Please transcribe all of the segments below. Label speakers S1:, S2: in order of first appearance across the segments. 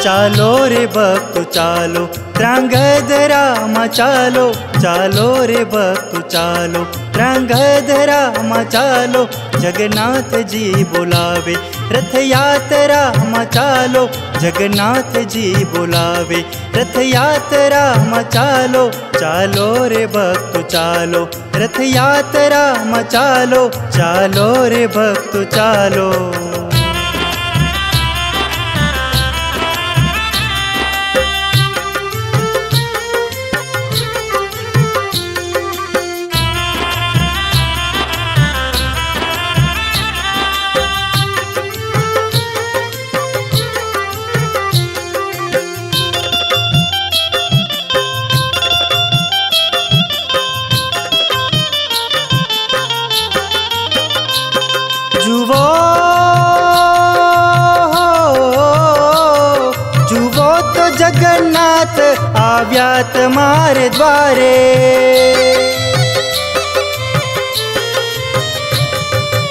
S1: चालो रे भक्त चालो, त्रांगधरामा चालो, चालो रे भक्त चालो, त्रांगधरामा चालो। जगन्नाथ जी बुलावे रथ यात्रा मा चालो, जगन्नाथ जी बुलावे रथ यात्रा मा चालो। चालो रे भक्त चालो, रथ यात्रा मा चालो, चालो रे भक्त चालो। जुवो तो जगन्नाथ आव्यात मारे द्वारे,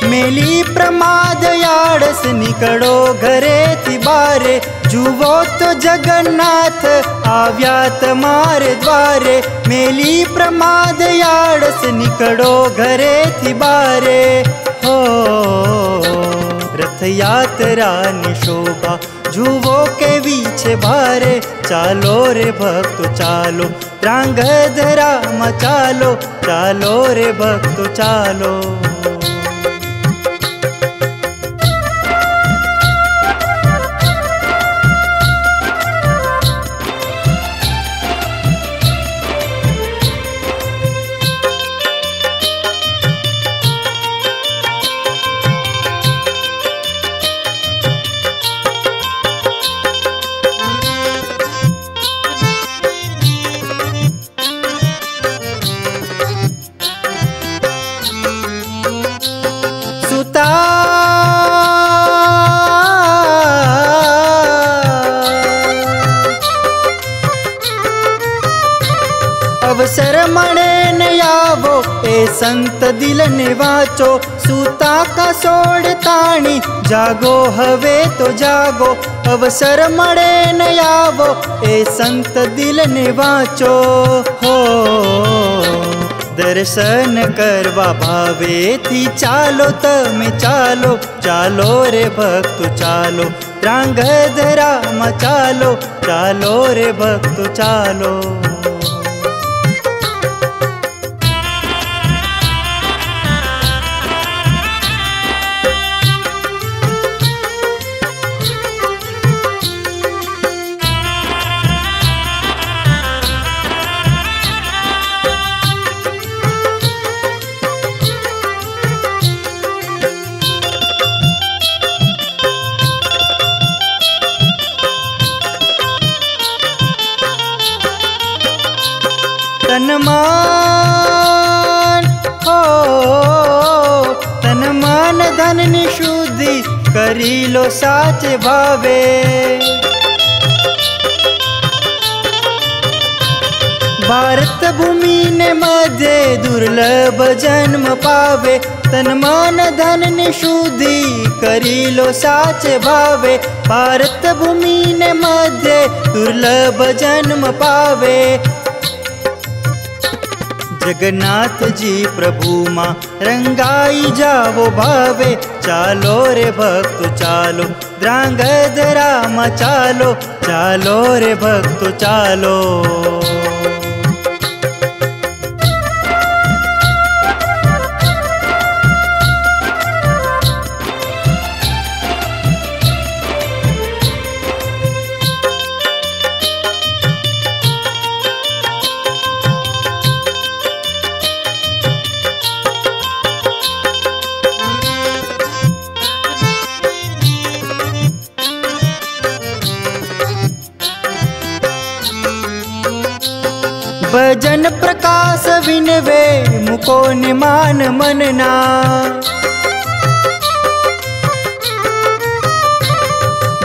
S1: मेली प्रमाद याड़स निकड़ो घरे थी बारे। जुवो तो जगन्नाथ आव्यात मारे द्वारे, मेली प्रमाद याड़स निकड़ो घरे थी बारे। हो रथ यात्रा निशोभा जुवो के बीचे भारे। चालो रे भक्त चालो, त्रांगधरामा चालो, चालो रे भक्त चालो। अवसर मणे न आवो ए संत दिल ने वाचो। सूता का सोड़ ताणी जागो हवे तो जागो। अवसर मणे न आवो ए संत दिल ने वाचो। हो दर्शन करवा भावे थी चालो तमे चालो, चालो रे भक्त चालो, त्रांगधरामा चालो, चालो रे भक्त चालो। तन मान धन निशुद्धि करी लो साचे भावे। भारत भूमि ने मध्य दुर्लभ जन्म पावे। तन मान धन निशुद्धि करी लो साचे भावे। भारत भूमि ने मध्य दुर्लभ जन्म पावे। जगन्नाथ जी प्रभु माँ रंगाई जावो भावे। चालो रे भक्त चालो, त्रांगधरामा चालो, चालो रे भक्त चालो। भजन प्रकाश विनवे मुको निमान मनना।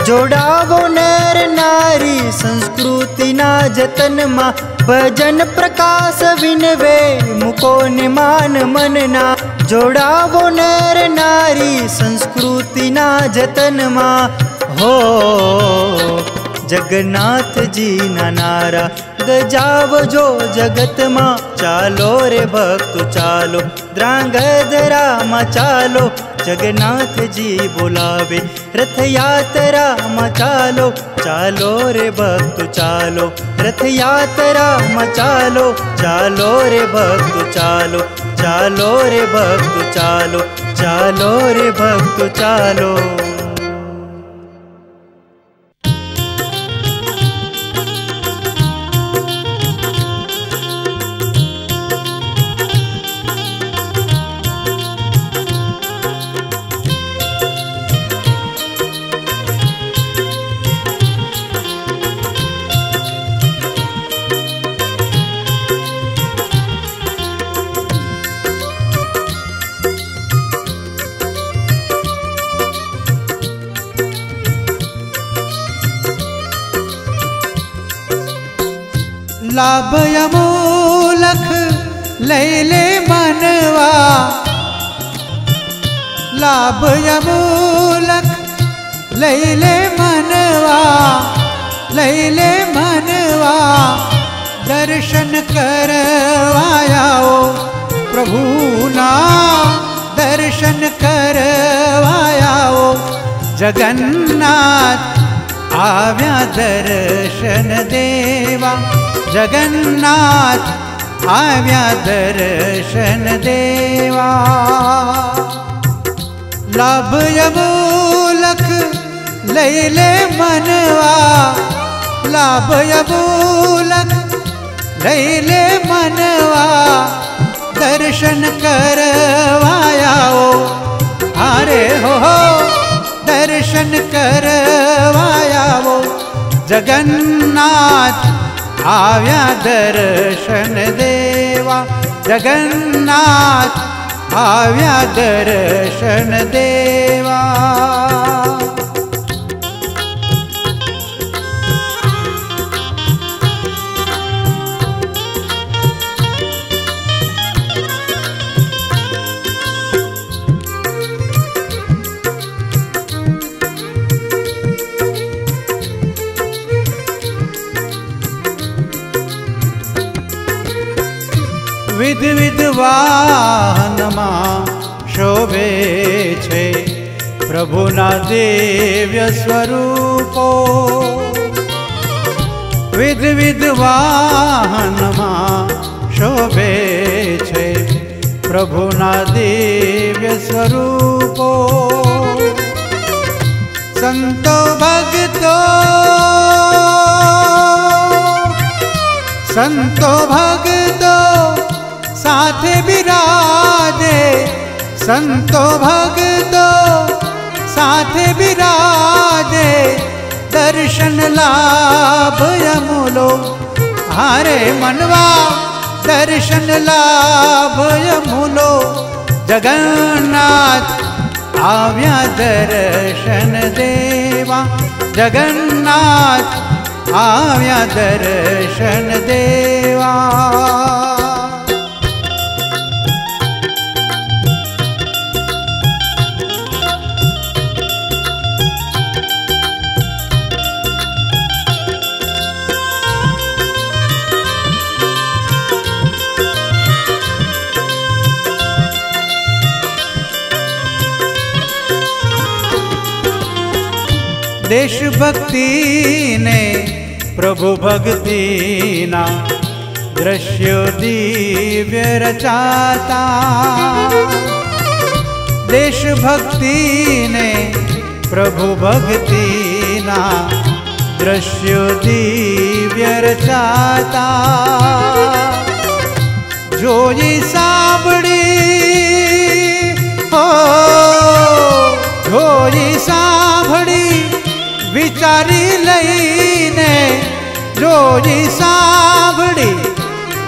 S1: जोड़ावो नर नारी संस्कृति ना जतन मा। भजन प्रकाश विनवे मुको निमान मनना। जोड़ावो नर नारी संस्कृति ना जतन मा। हो जगन्नाथ जी ना नारा गजावजो जगत मां चालो रे भक्त चालो द्रांगधरा मां चालो जगन्नाथ जी बोलावे रथ यात्रा मां चालो चालो रे भक्त चालो रथ यात्रा मां चालो चालो रे भक्त चालो चालो रे भक्त चालो चालो रे भक्त चालो।
S2: लाभ अमोलख लैले मनवा, लाभ अमोलख लैले मनवा, लैले मनवा दर्शन करवायाओ प्रभु ना दर्शन करवायाओ जगन्नाथ आव्या दर्शन देवा जगन्नाथ आव्या दर्शन देवा। लाभ अमोलख लैले मनवा, लाभ अमोलख लैले मनवा दर्शन करवायाओ अरे हो दर्शन करवायाओ जगन्नाथ आव्या दर्शन देवा जगन्नाथ आव्या दर्शन देवा। विध विध वाहनमा शोभे छे प्रभुना दिव्य स्वरूपो, विध विध वाहनमा शोभे छे प्रभुना दिव्य स्वरूपो। संतो भक्तो संतो भक्तो साथे बिराजे, संतो भक्तो साथे बिराजे दर्शन लाभ अमूलो हारे मनवा दर्शन लाभ अमूलो जगन्नाथ आव्या दर्शन देवा जगन्नाथ आव्या दर्शन देवा। देशभक्ति ने प्रभु भक्ति ना दृश्य दिव्य रचाता, देशभक्ति ने प्रभु भक्ति ना दृश्य दिव्य रचाता। जोई सांभળી हो जोई सांभળી विचारी लईने जोई सांभળી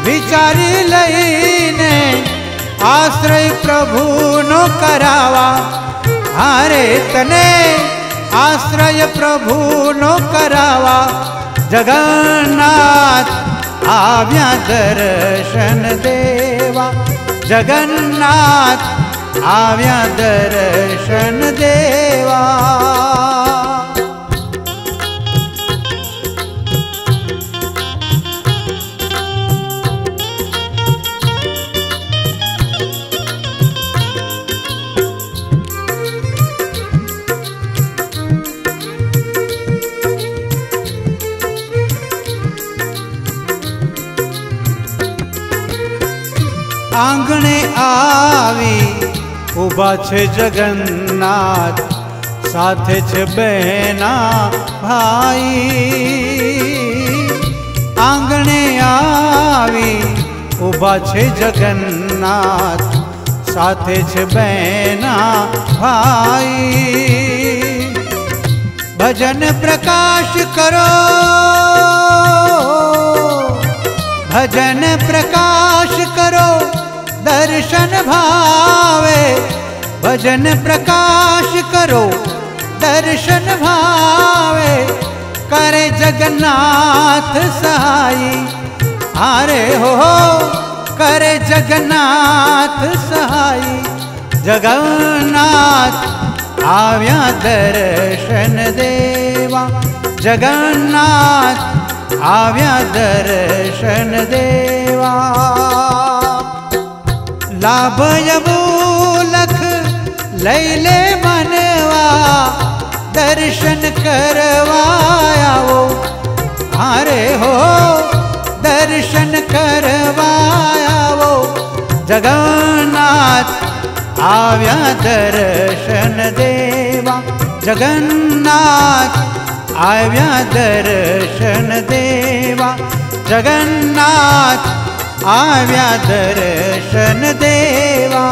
S2: विचारी लईने आश्रय प्रभु नो करावा हारे तने आश्रय प्रभु नो करावा जगन्नाथ आव्या दर्शन देवा जगन्नाथ आव्या दर्शन देवा। આંગણે આવી ઊભા છે જગન્નાથ, સાથે છે બહેના ભાઈ. આંગણે આવી ઊભા છે જગન્નાથ, સાથે છે બહેના ભાઈ. ભજન પ્રકાશ કરો, ભજન પ્રકાશ કરો, દર્શન ભાવે. ભજન પ્રકાશ કરો, દર્શન ભાવે. કરે જગન્નાથ સહાય, હારે હો કરે જગન્નાથ સહાય. જગન્નાથ આવ્યા દર્શન દેવા, જગન્નાથ આવ્યા દર્શન દેવા. લાભ અમૂલક લઈ લે મનવા, દર્શન કરવા આવો. હારે હો દર્શન કરવા આવો. જગન્નાથ આવ્યા દર્શન દેવા, જગન્નાથ આવ્યા દર્શન દેવા. જગન્નાથ આવ્યા દર્શન દેવા.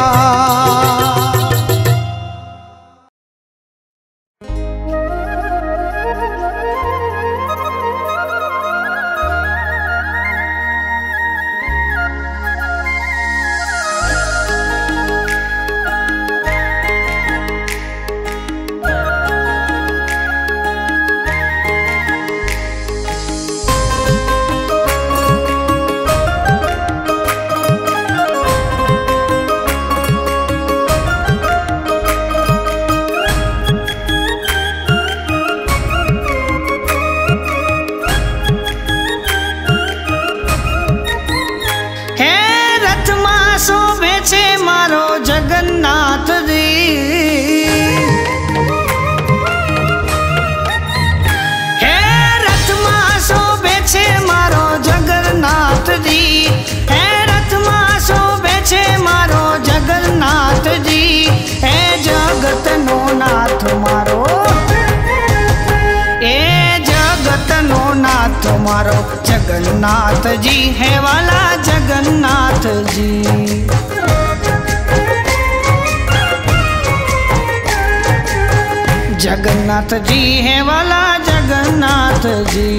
S3: मारो जगन्नाथ जी है वाला जगन्नाथ जी। जगन्नाथ जी है वाला जगन्नाथ जी।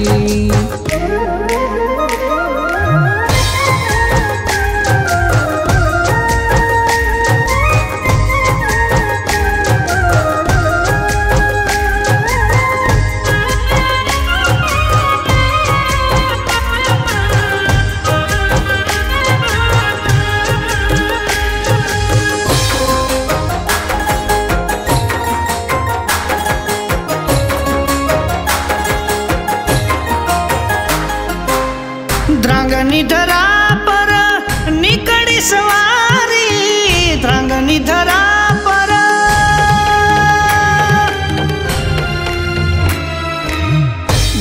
S3: द्रांगनी धरा पर निकड़ी सवारी, द्रांगनी धरा पर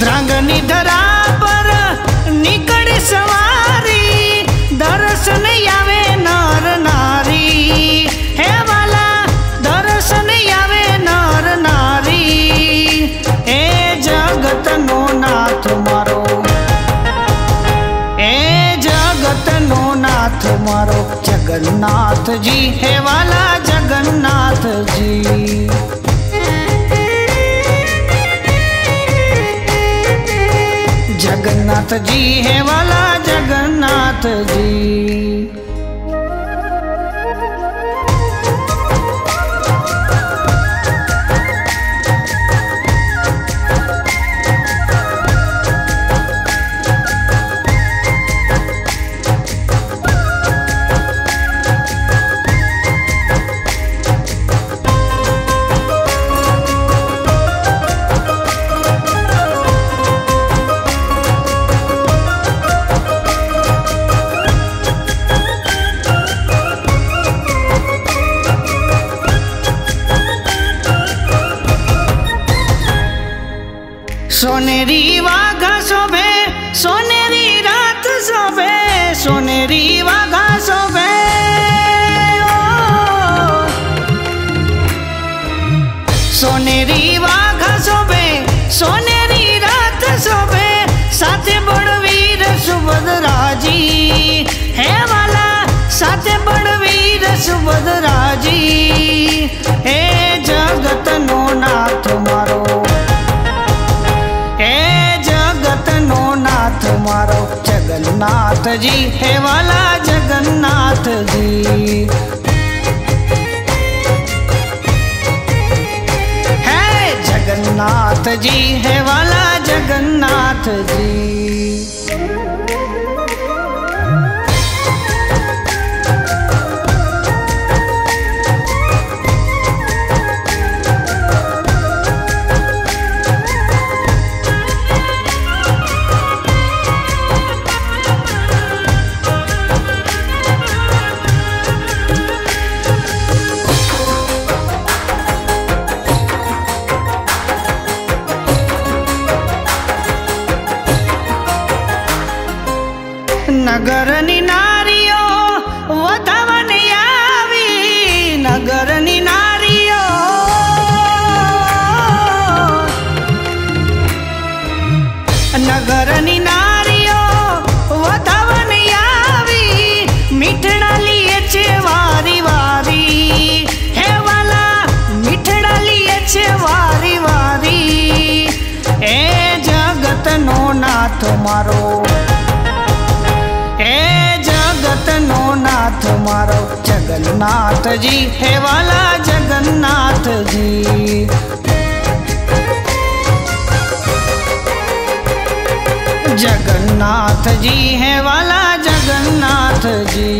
S3: द्रांगनी धरा पर निकड़ी सवारी। दर्शन आवे नर नारी हे वाला, दर्शन आवे नर नारी। ए जगत नो नाथ मारो, नाथ मारो जगन्नाथ जी है वाला जगन्नाथ जी। जगन्नाथ जी है वाला जगन्नाथ जी। सोनेरी वाघा शोभे, सोनेरी रात शोभे, सोनेरी वाघा शोभे। साथे बड़वीर सुभद्राजी। हे जगत नो नाथ मारो, हे जगत नो नाथ मारो जगन्नाथ जी, हे वाला जगन्नाथ जी। है जगन्नाथ जी, है वाला जगन्नाथ जी। नगरनी नारियो वधवन आवी, नगरनी नारियो नगरनी नारियो वधवन आवी, मीठड़ा लिए छे वारी वारी, हे वाला मीठड़ा लिए छे वारी वारी। ए जगत नो नाथ मारो, नो नाथ मारो जगन्नाथ जी, हे वाला जगन्नाथ जी। जगन्नाथ जी, है वाला जगन्नाथ जी।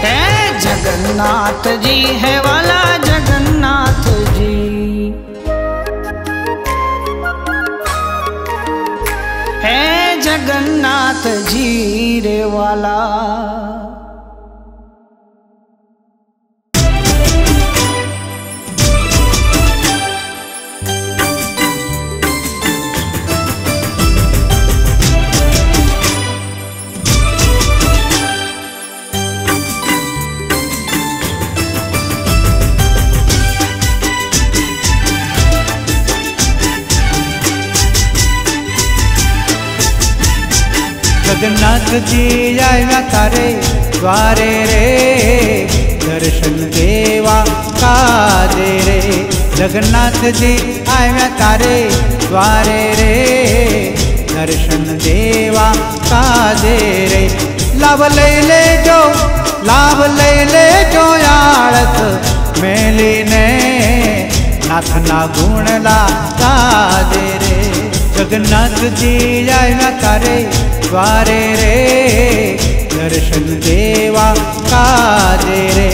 S3: है जगन्नाथ जी, है वाला जगन्नाथ जी। है जगन्नाथ जी रे वाला।
S2: जगन्नाथ जी आया तारे द्वारे रे, दर्शन देवा काजे रे। जगन्नाथ जी आया तारे द्वारे रे, दर्शन देवा काजे रे। लाभ ले जो, लाभ ले जो आड़त मेली ने, नाथ ना गुण ला काजे रे। जगन्नाथ जी आया तारे द्वारे रे, दर्शन देवा काजे रे।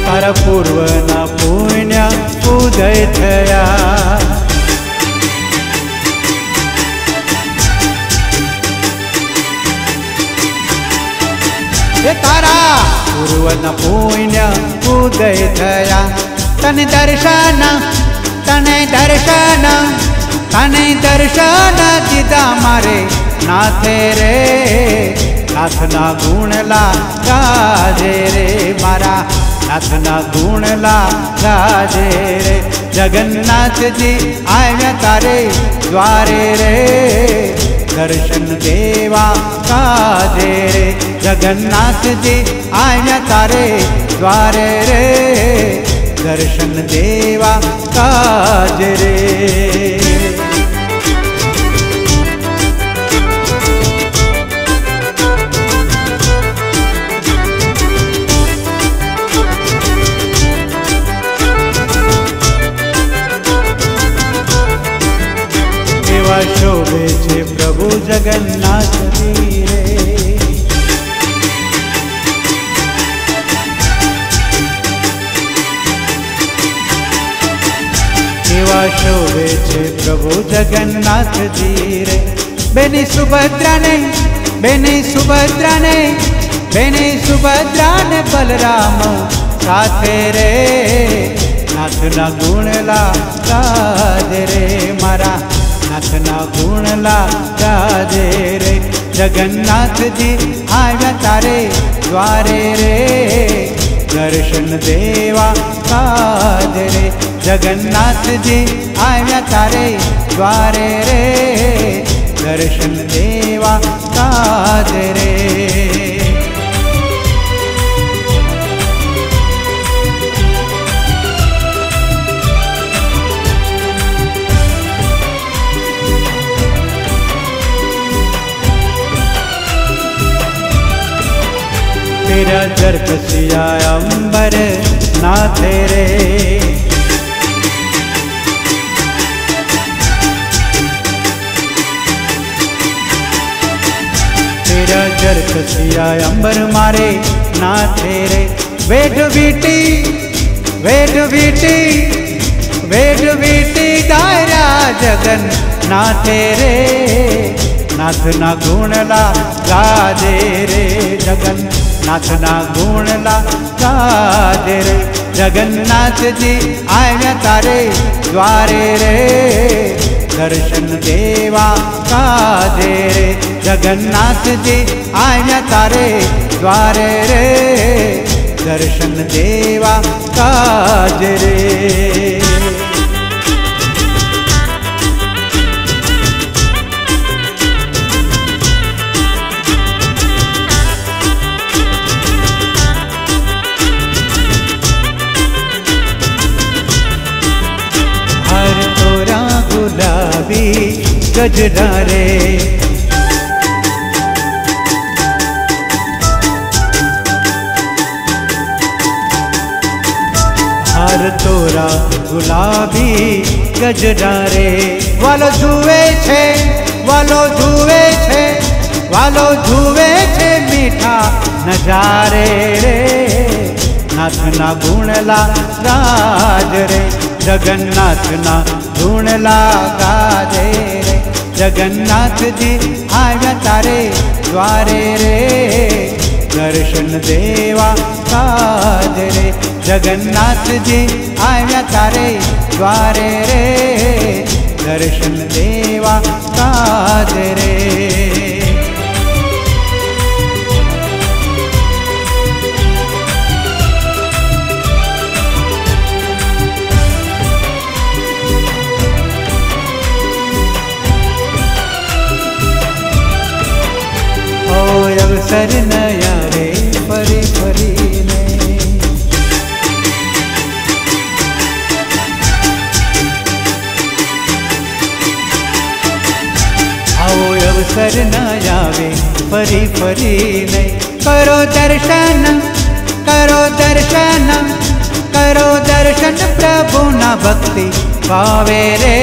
S2: तारा पूर्व ना पुण्य उदय थया, हे तारा पूर्व न पुण्य उदय थया। तने दर्शन, तने दर्शन, तने दर्शन दीदा मारे नाथे रे। नाथ ना गुण ला गाजे रे, मारा नाथ ना गुण ला गाजे रे। जगन्नाथ जी आया तारे द्वारे रे, दर्शन देवा काजे रे। जगन्नाथ जी आया तारे द्वारे रे, दर्शन देवा काजे रे। शोभे छे प्रभु जगन्नाथ जी रे। केवा शोभे छे प्रभु जगन्नाथ जी रे। बेनी सुभद्रा ने, बेनी सुभद्रा ने, बेनी सुभद्रा ने बलराम साथे रे। नाथ ना गुण ला गाजे रे, मारा નાથના ગુણલા ગાજે રે જગન્નાથજી આવ્યા તારે દ્વારે રે દર્શન દેવા કાજ રે જગન્નાથજી આવ્યા તારે દ્વારે રે દર્શન દેવા કાજ રે तेरा जर्क सिया अंबर नाथे रे तेरा जर्क सिया अंबर मारे नाथे रे वेठ बीटी वेठ बीटी वेठ बीटी दायरा जगन नाथे रे नाथना गुणला गाजे रे जगन नाथना गुणला गाजे रे जगन्नाथजी આવ્યા તારે દ્વારે રે દર્શન દેવા કાજે રે જગન્નાથજી આવ્યા તારે દ્વારે રે દર્શન દેવા કાજે રે गजरा रे हर तोरा गुलाबी गजरा रे वालो जुए छे वालो जुए छे वालो जुए छे मीठा नजारे रे नाथना गुणला गाज रे जगन्नाथना गुणला गाजे रे जगन्नाथजी આવ્યા તારે દ્વારે રે દર્શન દેવા કાજ રે જગન્નાથજી આવ્યા તારે દ્વારે રે દર્શન દેવા કાજ રે अवसर न आवे फरी फरी ने आओ अवसर न आवे फरी फरी ने करो दर्शन करो दर्शन करो दर्शन प्रभु ना भक्ति पावे रे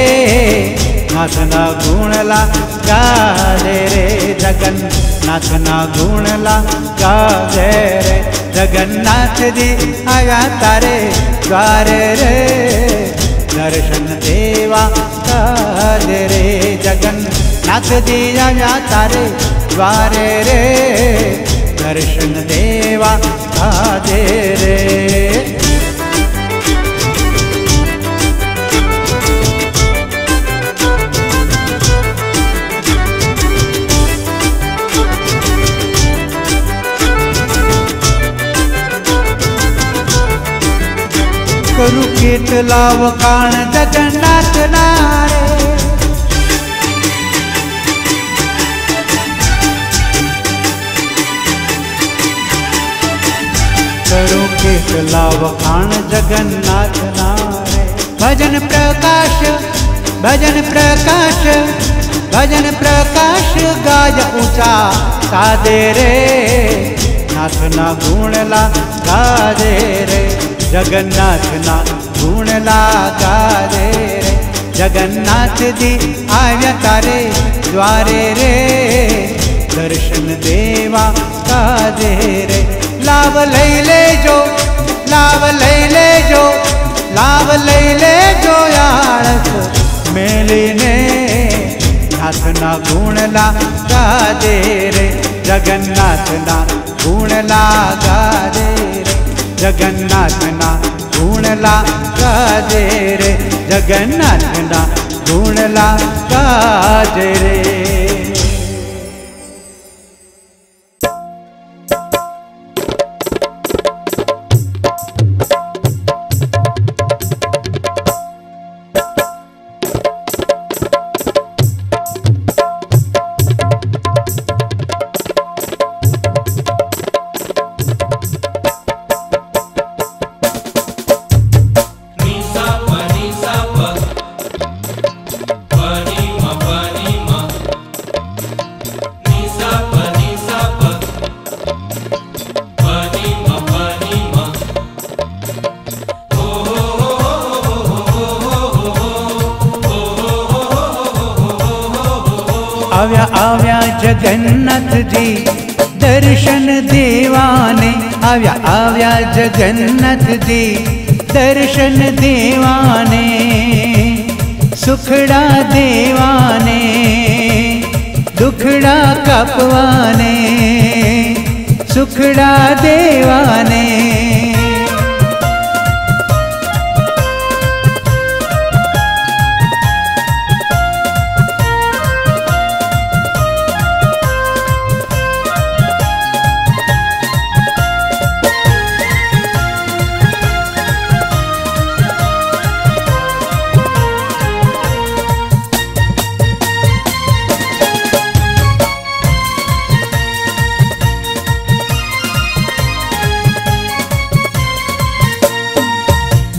S2: नाथना गुणला गाजे रे जगन्नाथना गुणला गाजे रे जगन्नाथजी આવ્યા તારે દ્વારે રે દર્શન દેવા કાજે રે જગન્નાથજી આવ્યા તારે દ્વારે રે દર્શન દેવા કાજે રે करू કેટલા વખાણ જગન્નાથના રે करू કેટલા વખાણ જગન્નાથના રે ભજન પ્રકાશ ભજન પ્રકાશ ભજન પ્રકાશ ગાજ ઊંચા સાદે રે નાથના ગુણલા ગાજે રે जगन्नाथना गुणला गाजे रे जगन्नाथजी આવ્યા તારે દ્વારે રે દર્શન દેવા કાજે રે લાવ લઈ લેજો લાવ લઈ લેજો લાવ લઈ લેજો આળસ મેલીને નાથના ગુણલા ગાજે રે જગન્નાથના ગુણલા ગાજે રે जगन्नाथना गुणला गाजे रे जगन्नाथना ગુણલા ગાજ રે. આવ્યા આવ્યા જગન્નાથજી દર્શન દેવાને. આવ્યા આવ્યા જગન્નાથજી દર્શન દેવાને. સુખડા દેવાને દુખડા કાપવાને. સુખડા દેવાને.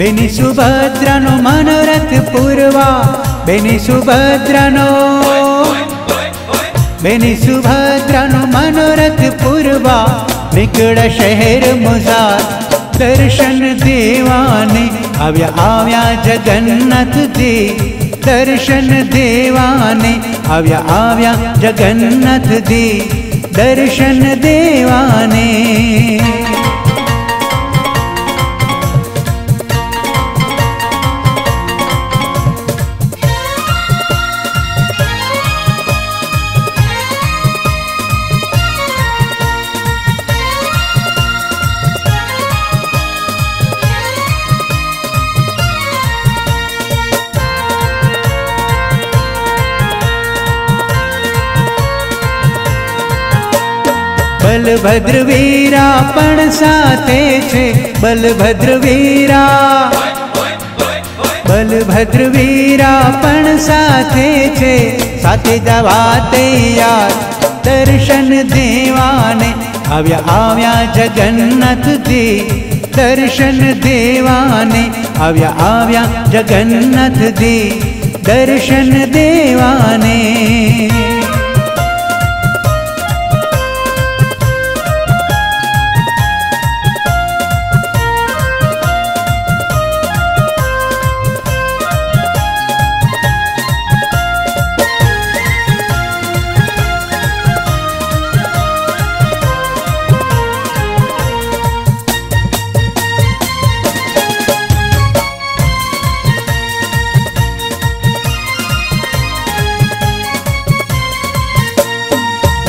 S2: બેની સુભદ્રાનો મનોરથ પૂરવા. બેની સુભદ્રાનો બેની સુભદ્રાનો મનોરથ પૂરવા. નીકળ શહેર મુસાર દર્શન દેવાને. આવ્યા આવ્યા જગન્નાથજી દર્શન દેવાને. આવ્યા આવ્યા જગન્નાથજી દર્શન દેવાને. બલભદ્ર વીરા પણ સાથે છે. બલભદ્ર વીરા બલભદ્ર વીરા પણ સાથે છે. સાથે જવા તૈયાર દર્શન દેવાને. આવ્યા આવ્યા જગન્નાથજી દર્શન દેવાને. આવ્યા આવ્યા જગન્નાથજી દર્શન દેવાને.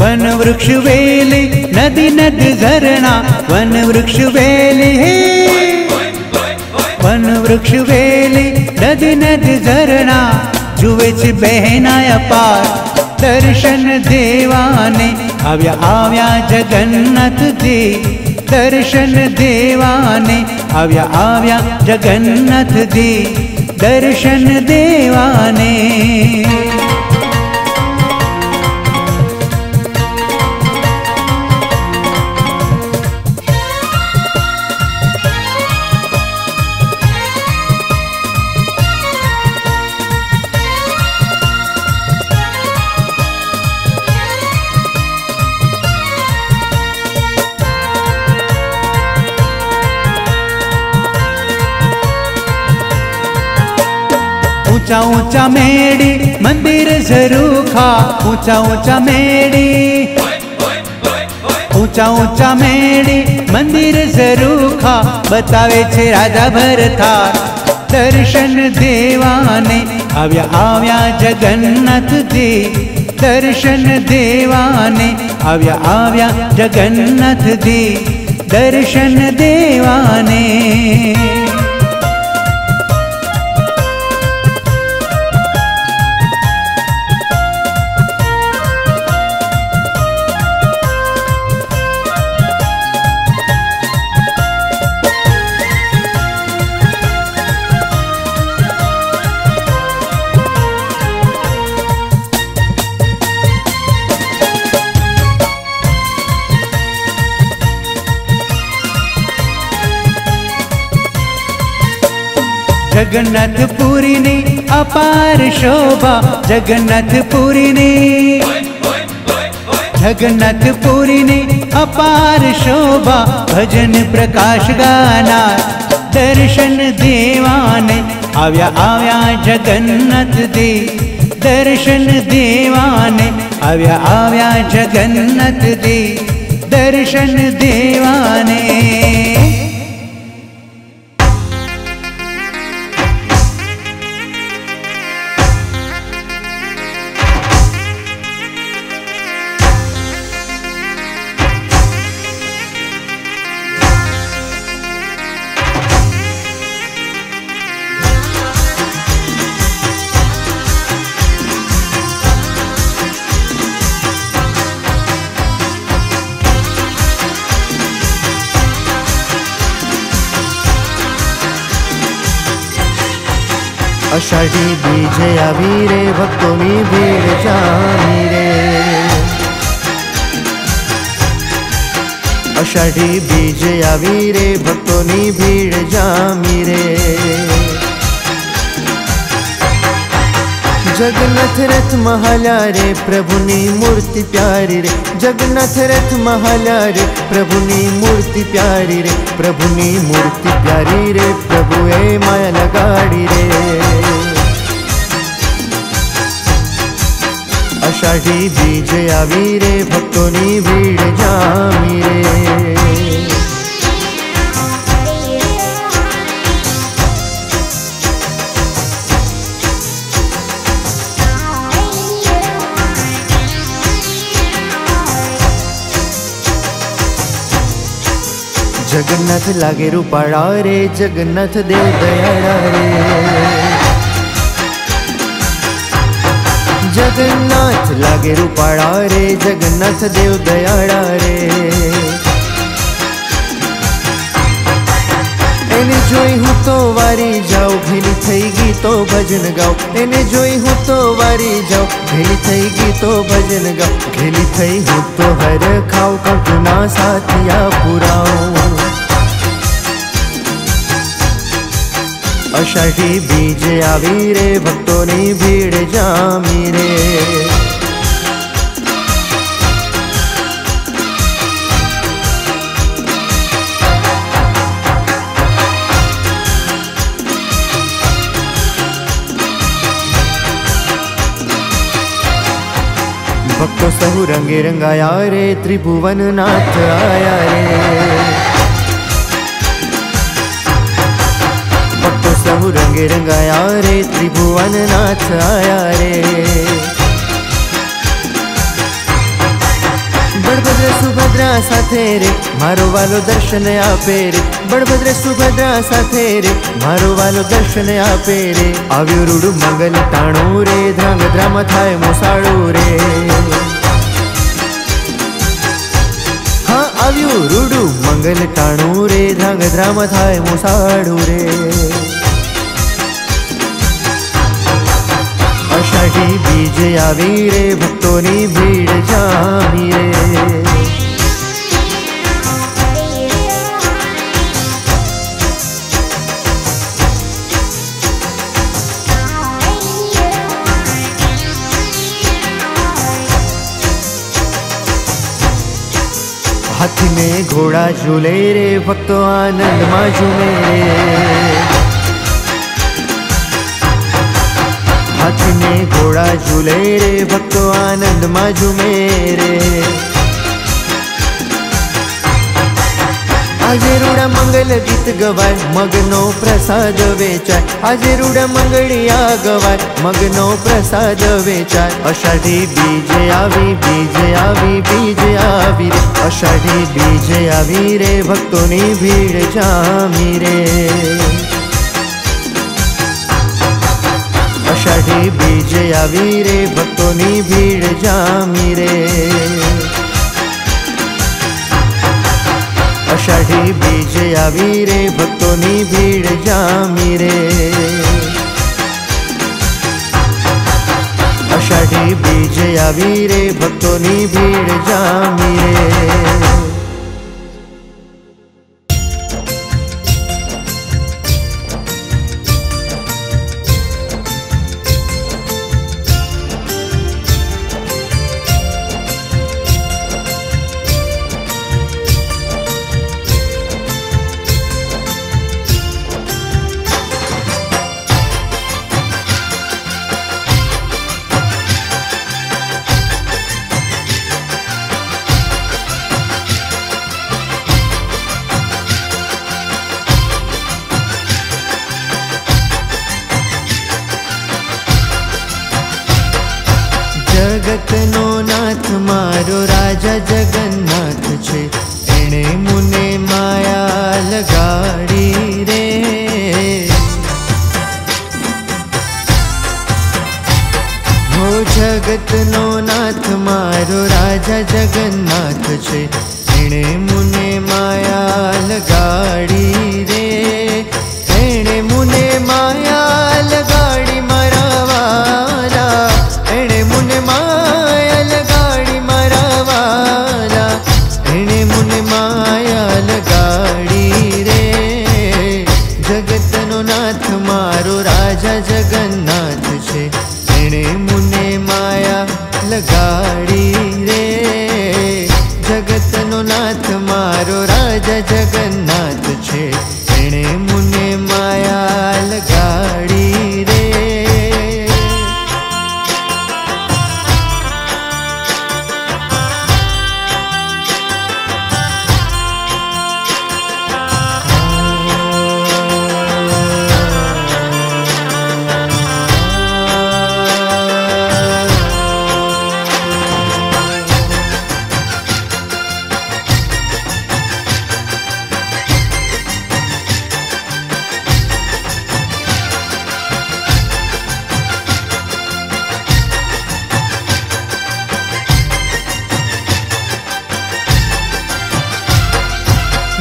S2: वन वृक्ष वेली नदी नदी झरना. वन वृक्ष वेली हे वन वृक्ष वेली नदी नदी झरना. जुए છે બહેનાય પાર દર્શન દેવાને. આવ્યા આવ્યા જગન્નાથજી દર્શન દેવાને. આવ્યા આવ્યા જગન્નાથજી દર્શન દેવાને. ऊंचा ऊंचा मेड़ी मंदिर ઝરૂખા. ऊंचा ऊंचा मेड़ी ऊंचा ऊंचा मेड़ी मंदिर ઝરૂખા. बतावे छे राजा भरथार दर्शन देवाने. આવ્યા આવ્યા જગન્નાથજી દર્શન દેવાને. આવ્યા આવ્યા જગન્નાથજી દર્શન દેવાને. જગન્નાથપુરીની અપાર શોભા, જગન્નાથપુરીની જગન્નાથપુરીની અપાર શોભા, ભજન પ્રકાશ ગાનાર દર્શન દેવાને આવ્યા આવ્યા જગન્નાથ દેવ, દર્શન દેવાને આવ્યા આવ્યા જગન્નાથ દેવ, દર્શન દેવાને.
S4: અષાઢી બીજે આવી રે ભક્તોની ભીડ જામી રે, અષાઢી બીજે આવી રે ભક્તોની ભીડ જામી રે. જગન્નાથ રથ મહાલ્યા રે પ્રભુની મૂર્તિ પ્યારી રે, જગન્નાથ રથ મહાલ્યા રે પ્રભુની મૂર્તિ પ્યારી રે, પ્રભુની મૂર્તિ પ્યારી રે, પ્રભુએ માયા લગાડી રે. અષાઢી બીજે આવી રે ભક્તોની ભીડ જામી રે. જગન્નાથ લાગે રૂપાળા રે, જગન્નાથ દેવ દયાળા રે, જગન્નાથ લાગે રૂપાળા રે, જગન્નાથ દેવ દયાળા રે. એને જોઈ હું તો વારી જાઉં, ભેલી થઈ ગઈ તો ભજન ગાઉં, એને જોઈ હું તો વારી જાઉં, ભેલી થઈ ગઈ તો ભજન ગાઉં, ઘેલી થઈ હું તો હર ખાઉં, કંકના સાથિયા પુરાઉં. અષાઢી બીજે આવી રે ભક્તોની ભીડ જામી રે. ભક્તો સહુ રંગે રંગાયા રે, ત્રિભુવન નાથ આયા રે. ભક્તો સહુ રંગે રંગાયા રે, ત્રિભુવન નાથ આયા રે. બળભદ્ર સુભદ્રા સાથે રે મારો વાલો દર્શન આપે રે, બળભદ્ર સુભદ્રા સાથે રે મારો વાલો દર્શન આપે રે. આવ્યું રૂડું મંગલ ટાણું રે, ધ્રાંગધ્રામાં થાય મોસાળું રે. હા આવ્યું રૂડું મંગલ ટાણું રે, ધ્રાંગધ્રામાં થાય મોસાળું રે. અષાઢી બીજે આવી રે ભક્તોની ભીડ જામી રે. हाथी में घोड़ा झूले रे भक्तो आनंद मां झूमे रे, हाथी में घोड़ा झूले रे भक्तो आनंद मां झूमे रे. આજે રૂડા મંગલ ગીત ગવાય, મગનો પ્રસાદ વેચાય, આજે રૂડા મંગળિયા ગવાય, મગનો પ્રસાદ વેચાય. અષાઢી બીજે આવી, બીજે આવી, બીજે આવી રે, અષાઢી બીજે આવી રે ભક્તોની ભીડ જામી રે. અષાઢી બીજે આવી રે ભક્તોની ભીડ જામી રે. અષાઢી બીજે આવી રે ભક્તોની ભીડ જામી રે. અષાઢી બીજે આવી રે ભક્તોની ભીડ જામી રે. जगतनो नाथ मारो राजा जगन्नाथ छे, एणे मुने माया लगाड़ी रे। हो जगतनो नाथ मारो राजा जगन्नाथ छे, एणे मुने माया लगाड़ी रे। एणे मुने माया लगाड़ी मारा वाला, एणे मुने माया लगाड़ी मारा वाला, एणे मुने माया लगाड़ी रे। जगतनो नाथ मारो राजा जगन्नाथ छे, एणे मुने माया लगाड़ी रे। जगतनो नाथ मारो राजा जगन्नाथ छे, एणे मुने माया लगाड़ी रे।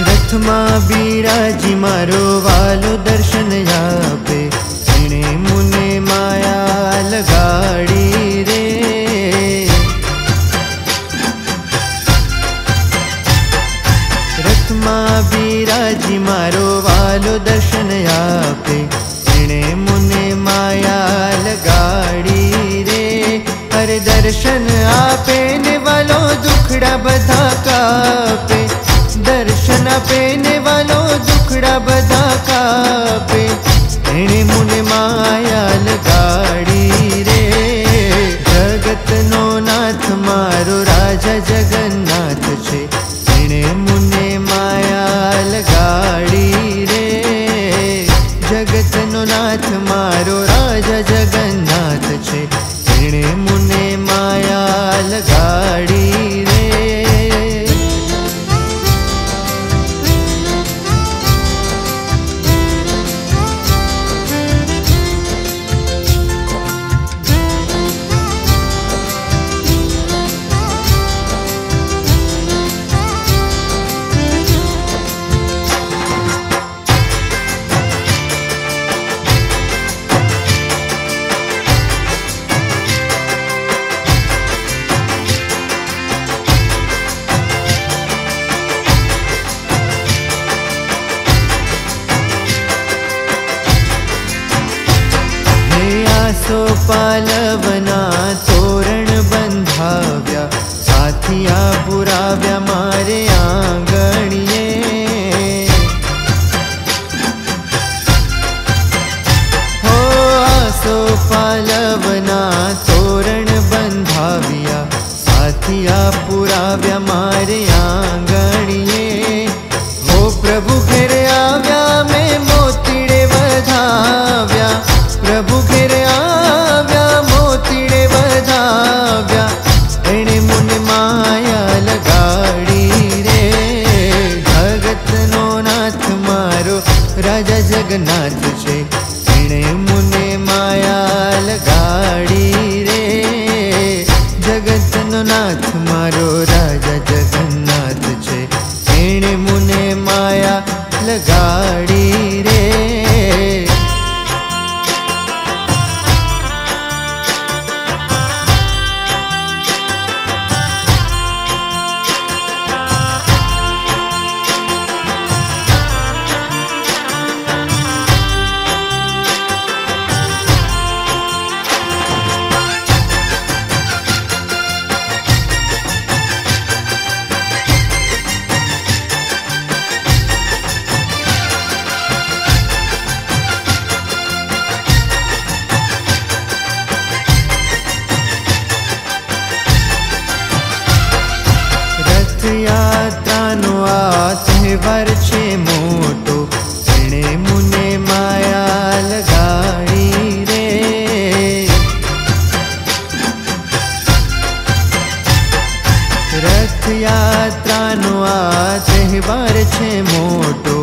S4: रथमा बिराजी मारो वालो दर्शन आपे, एणे मुने माया लगाड़ी रे। रथमा बिराजी मारो वालो दर्शन आपे, एणे मुने माया लगाड़ी रे। हर दर्शन आपे ने वालो दुखड़ा बधा कापे, दर्शन पेने वालो दुखड़ा बधा कापे, एणे मुने माया लगाड़ी रे। जगतनो नाथ मारो राजा जगन्नाथ छे, एणे मुने माया लगाड़ी रे। जगतनो नाथ मारो राजा जगन्नाथ छे, एणे मुने माया लगाड़ी रे। पालवना तोरण बंधाव्या, साथिया पुराव्या मारे आंगणिये। हो आसो पालवना तोरण बंधाव्या, साथिया पुराव्या मारे आंगणिये। हो प्रभु घेर आव्या में मोतीड़े बधाव्या, प्रभु घेर आव्या मोतीड़े बधाव्या, एणे मुने माया लगाड़ी रे। जगतनो नाथ मारो राजा जगन्नाथ छे, एणे मुने माया लगाड़ी रे। जगतनो नाथ मारो राजा जगन्नाथ छे, एणे मुने माया लगाड़ी रे। यात्रानो आ तहेवार छे मोटो, एणे मुने माया लगाड़ी रे। રથયાત્રાનો આ તહેવાર છે મોટો,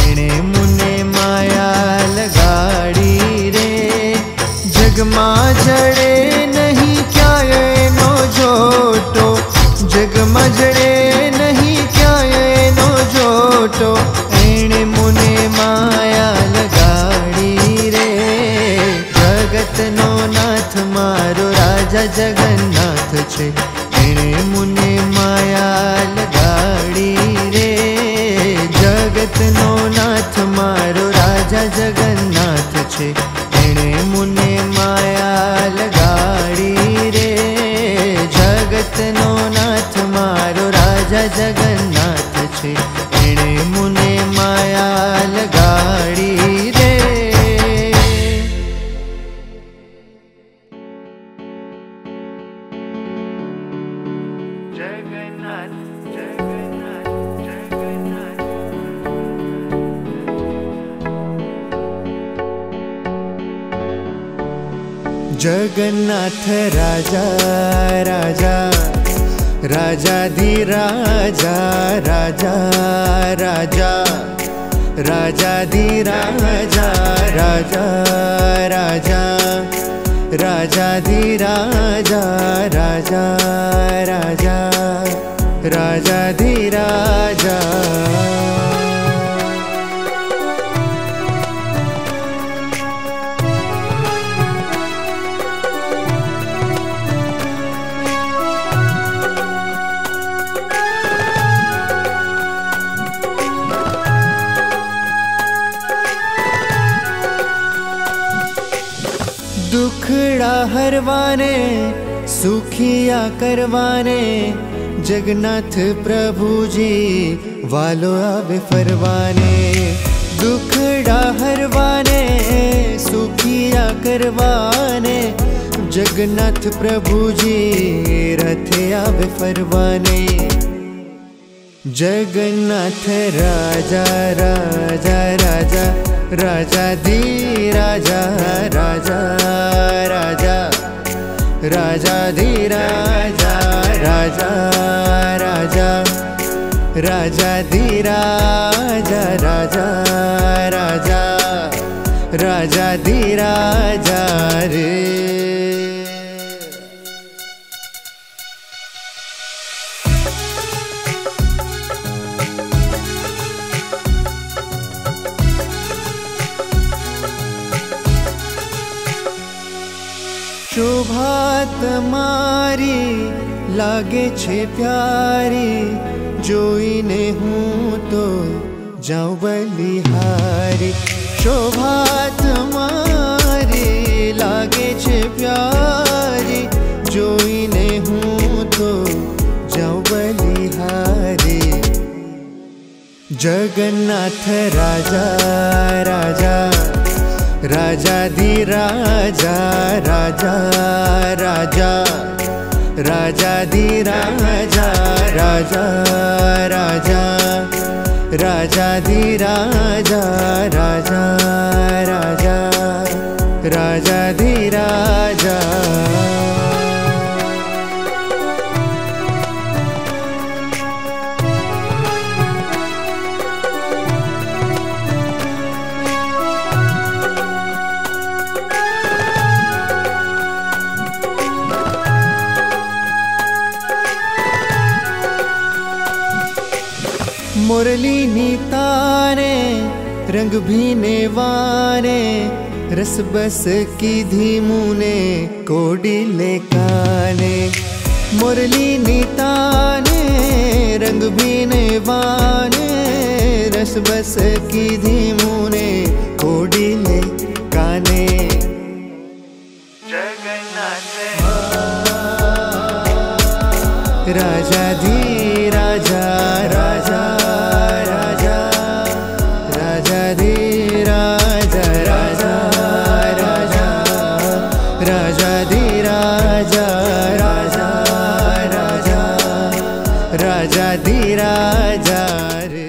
S4: એણે મુને માયા લગાડી રે. જગમાં જડે નહીં ક્યાંય એનો જોટો, જગમાં જડે નહીં ક્યાંય એનો જોટો, એણે મુને માયા લગાડી રે. જગતનો નાથ મારો રાજા જગન્નાથ છે, એણે મુને માયા લગાડી રે. જગતનો નાથ મારો રાજા જગન્નાથ છે, એણે મુને માયા લગાડી રે. જગતનો નાથ મારો રાજા જગન્નાથ છે, એણે મુને માયા લગાડી રે. जगन्नाथ राजा राजा राजाधिराजा राजा राजा राजाधिराजा राजा राजा राजाधिराजा राजा राजा राजाधिराजा. दुखड़ा हरवाने सुखिया करवाने, जगन्नाथ प्रभु जी वालो आवे फरवाने. दुखड़ा हरवाने सुखिया करवाने, जगन्नाथ प्रभु जी रथे आवे फरवाने. जगन्नाथ राजा राजा राजा राजाधिराजा राजा राजा राजाधिराजा राजा राजा राजाधिराजा राजा राजा राजाधिराजा रे. शोभा तमारी लागे छे प्यारी, जोईने हूँ तो जाऊं बलिहारी. शोभा तमारी लागे छे प्यारी, जोईने हूँ तो जाऊं बलिहारी. जगन्नाथ राजा राजा राजाधिराजा राजा राजा राजाधिराजा राजा राजा राजाधिराजा राजा राजा राजाधिराजा. मुरली नीताने रंग भीने वाने, रस बस की धीमुने कोडिले काने. मुरली नीताने रंग भीने वाने, रस बस की धीमुने कोडिले काने. जगन्नाथ राजाधिराजा राजा राजा राजाधिराजा राजा राजा राजाधिराजा राजा राजा राजाधिराजा रे.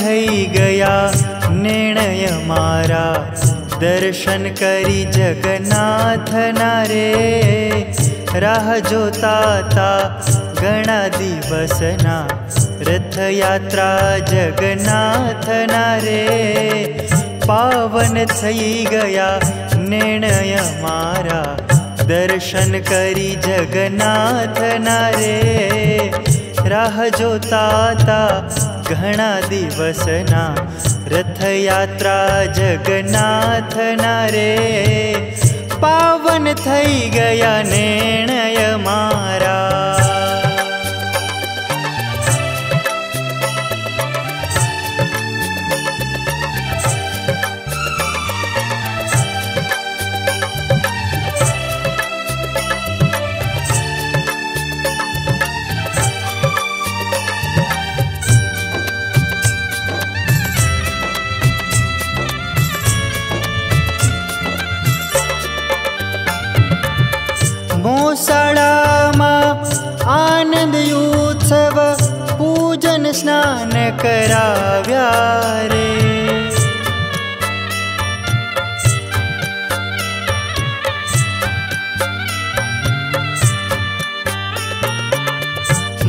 S1: થઈ ગયા નિર્ણય મારા, દર્શન કરી જગન્નાથના રે. રાહ જોતા તા ઘણા દિવસના, રથયાત્રા જગન્નાથના રે. પાવન થઈ ગયા નિર્ણય મારા, દર્શન કરી જગન્નાથના રે. રાહ જોતા તા ઘણા દિવસના, રથયાત્રા જગન્નાથના રે. પાવન થઈ ગયા નિર્ણય મારા. મોસાળામાં આનંદ ઉત્સવ, પૂજન સ્નાન કરાવ્યા રે.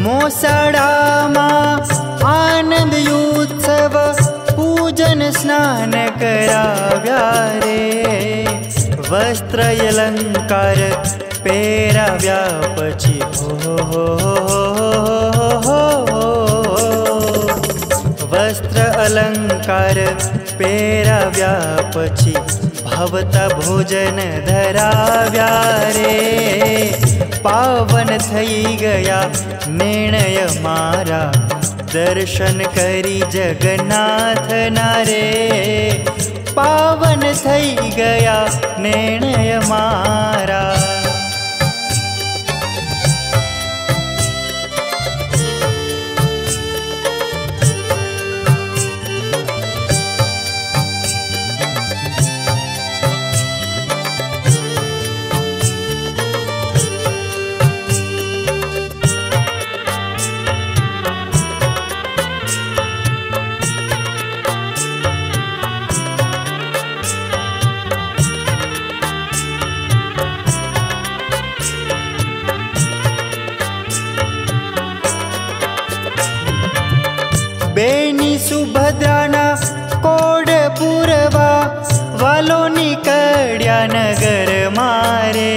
S1: મોસાળામાં આનંદ ઉત્સવ, પૂજન સ્નાન કરાવ્યા રે. વસ્ત્ર અલંકાર પહેરાવ્યા પછી, વસ્ત્ર અલંકાર પહેરાવ્યા પછી, ભાવતા ભોજન ધરાવ્યા રે. પાવન થઈ ગયા નિર્ણય મારા, દર્શન કરી જગન્નાથના રે. પાવન થઈ ગયા નિર્ણય મારા. બેની સુભદ્રાના કોડ પૂરવા, વાલો નીકળ્યા નગર મારે.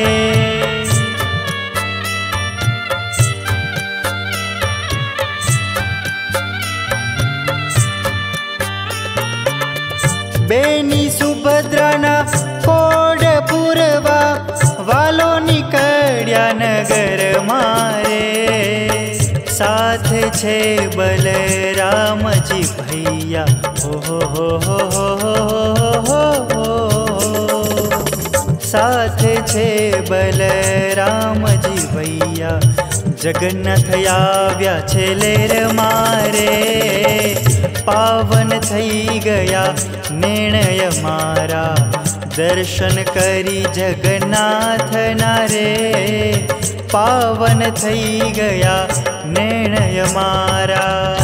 S1: બેની સુભદ્રાના કોડ પૂરવા, વાલો નીકળ્યા નગર મારે. સાથે છે બલરામજી ભૈયા, સાથે છે બલરામજી ભૈયા. જગન્નાથ આવ્યા છે લેર મારે. પાવન થઈ ગયા નિર્ણય મારા, દર્શન કરી જગન્નાથના રે. પાવન થઈ ગયા નિર્ણય મારા.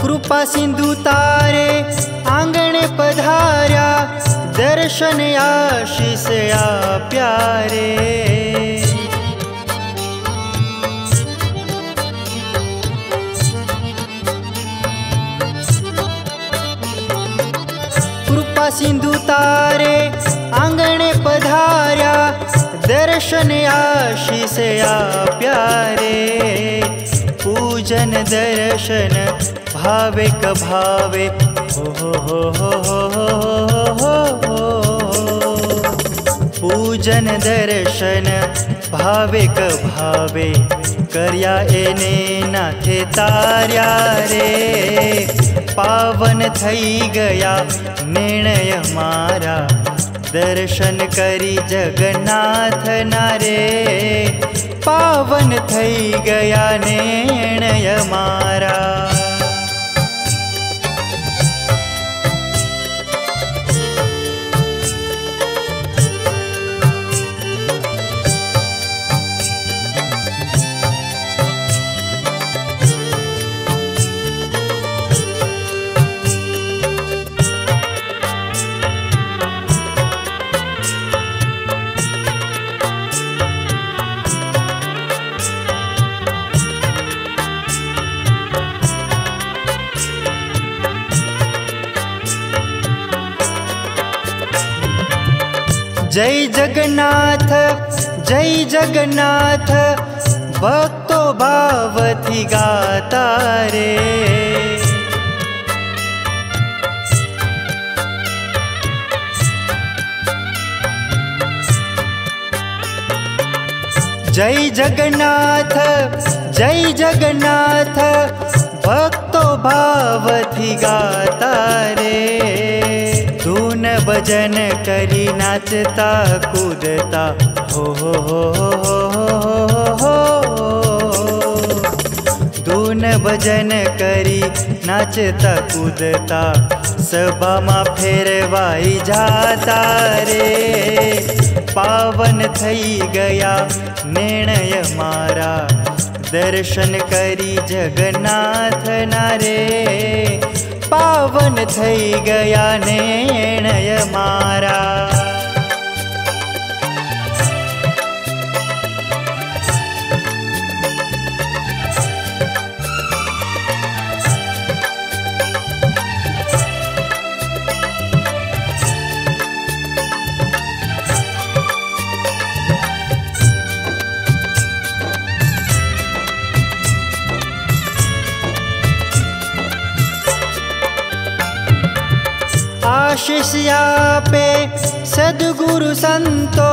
S1: કૃપા સિંધુ તારે આંગણે પધાર્યા, દર્શન આશીષ આપ્યા રે. કૃપા સિંધુ તારે આંગણે પધાર્યા, દર્શન આશીષ આપ્યા રે. પૂજન દર્શન ભાવે ક ભાવે, પૂજન દર્શન ભાવે ક ભાવે, કર્યા એને નાથે તાર્યા રે. पावन थई गया निर्णय मारा, दर्शन करी जगन्नाथ नारे। पावन थई गया निर्णय मारा। जय जगन्नाथ जय जगन्नाथ, भक्तो भाव थी गाता रे। जय जगन्नाथ जय जगन्नाथ, भक्तो भाव थी गाता रे। धून भजन करी नाचता कूदता हो हो। धून भजन करी नाचता कूदता, सभा मा फेरवाई जाता रे। पावन थई गया निर्णय मारा, दर्शन करी जगन्नाथ नारे। पावन थई गया निर्णय मारा। आशीष पे सद्गुरु संतो,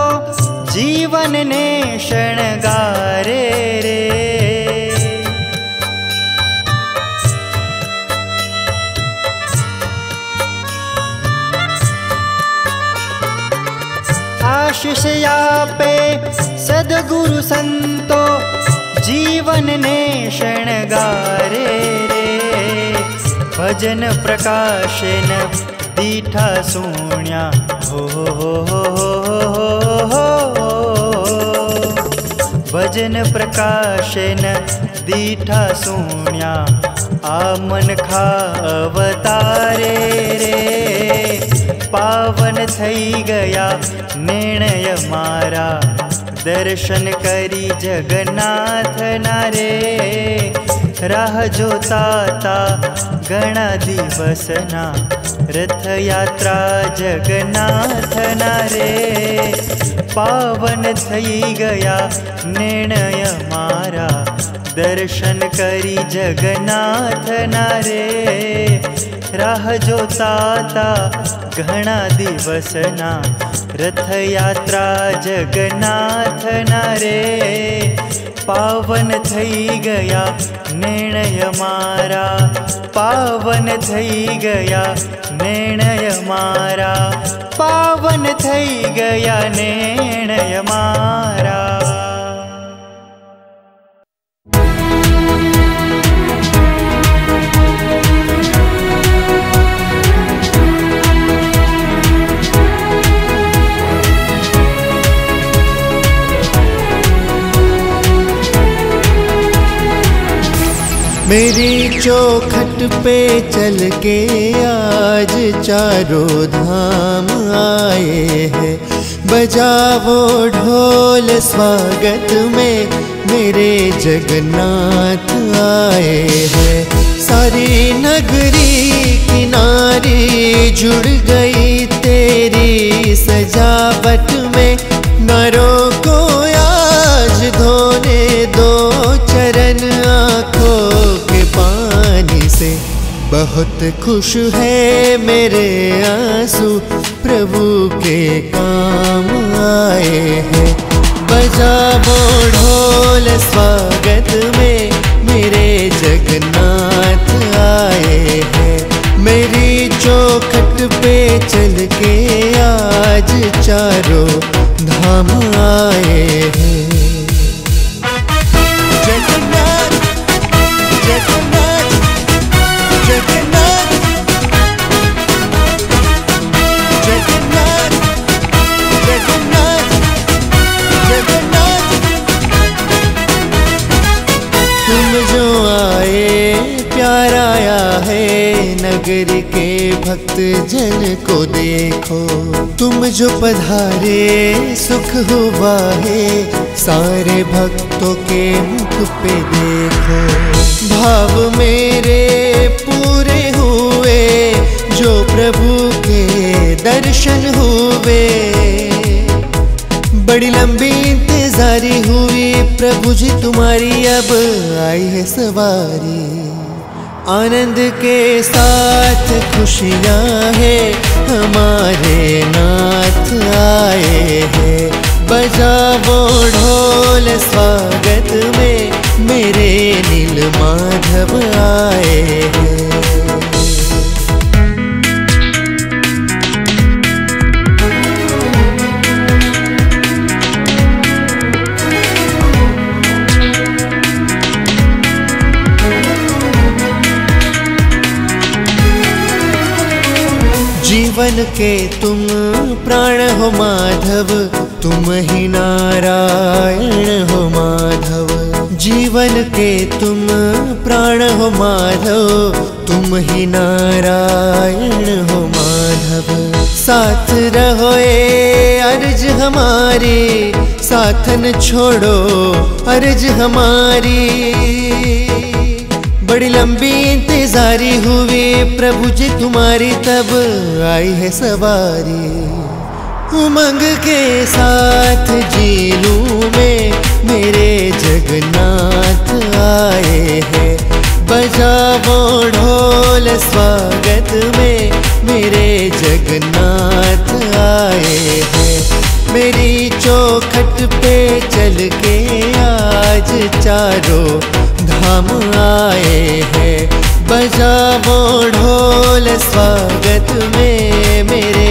S1: जीवन ने शणगारे रे। आशीष पे सद्गुरु संतो, जीवन ने शणगारे रे। भजन प्रकाशन दीठा सुण्या हो। भजन प्रकाशन दीठा सुण्या, आमन खा अवतारे रे। पावन थई गया निर्णय मारा, दर्शन करी जगन्नाथ नारे। राह जोताता घणा दिवसना, रथ यात्रा जगन्नाथ नारे। पावन थई गया निर्णय मारा, दर्शन करी जगन्नाथ नारे। राह जोताता घणा दिवसना, रथ यात्रा जगन्नाथ नारे। पावन थई गया निर्णय मारा, पावन थई गया निर्णय मारा। पावन थई गया निर्णय मारा।
S4: मेरी चौखट पे चल के आज चारों धाम आए हैं। बजाओ ढोल स्वागत में मेरे जगन्नाथ आए हैं। सारी नगरी किनारी जुड़ गई तेरी सजावट में। नरों को आज धोने दो चरण आँखों के पानी से। बहुत खुश है मेरे आंसू प्रभु के काम आए हैं। बजाओ ढोल स्वागत में मेरे जगन्नाथ आए हैं। मेरी चौखट पे चल के आज चारों धाम आए हैं। जगन्नाथ जगन्नाथ जगन्नाथ जगन्नाथ जगन्नाथ जगन्नाथ। तुम जो आए प्यार आया है नगर के भक्त जन को देखो। तुम जो पधारे सुख हुआ है सारे भक्तों के मुख पे देखो। भाव मेरे पूरे हुए जो प्रभु के दर्शन हुए। बड़ी लंबी इंतजारी हुई प्रभु जी तुम्हारी अब आई है सवारी। आनंद के साथ खुशियाँ हैं हमारे नाथ आए हैं। बजाओ ढोल स्वागत में मेरे नील माधव आए हैं। जीवन के तुम प्राण हो माधव तुम ही नारायण हो माधव। जीवन के तुम प्राण हो माधव तुम ही नारायण हो माधव। साथ रहो ए अर्ज हमारी साथ न छोड़ो अर्ज हमारी। बड़ी लंबी इंतजारी हुई प्रभु जी तुम्हारी तब आई है सवारी। उमंग के साथ जीलूं में मेरे जगन्नाथ आए हैं। बजाओ ढोल स्वागत में मेरे जगन्नाथ आए हैं। मेरी चौखट पे चल के आज चारों धाम आए हैं। बजाओ ढोल स्वागत में मेरे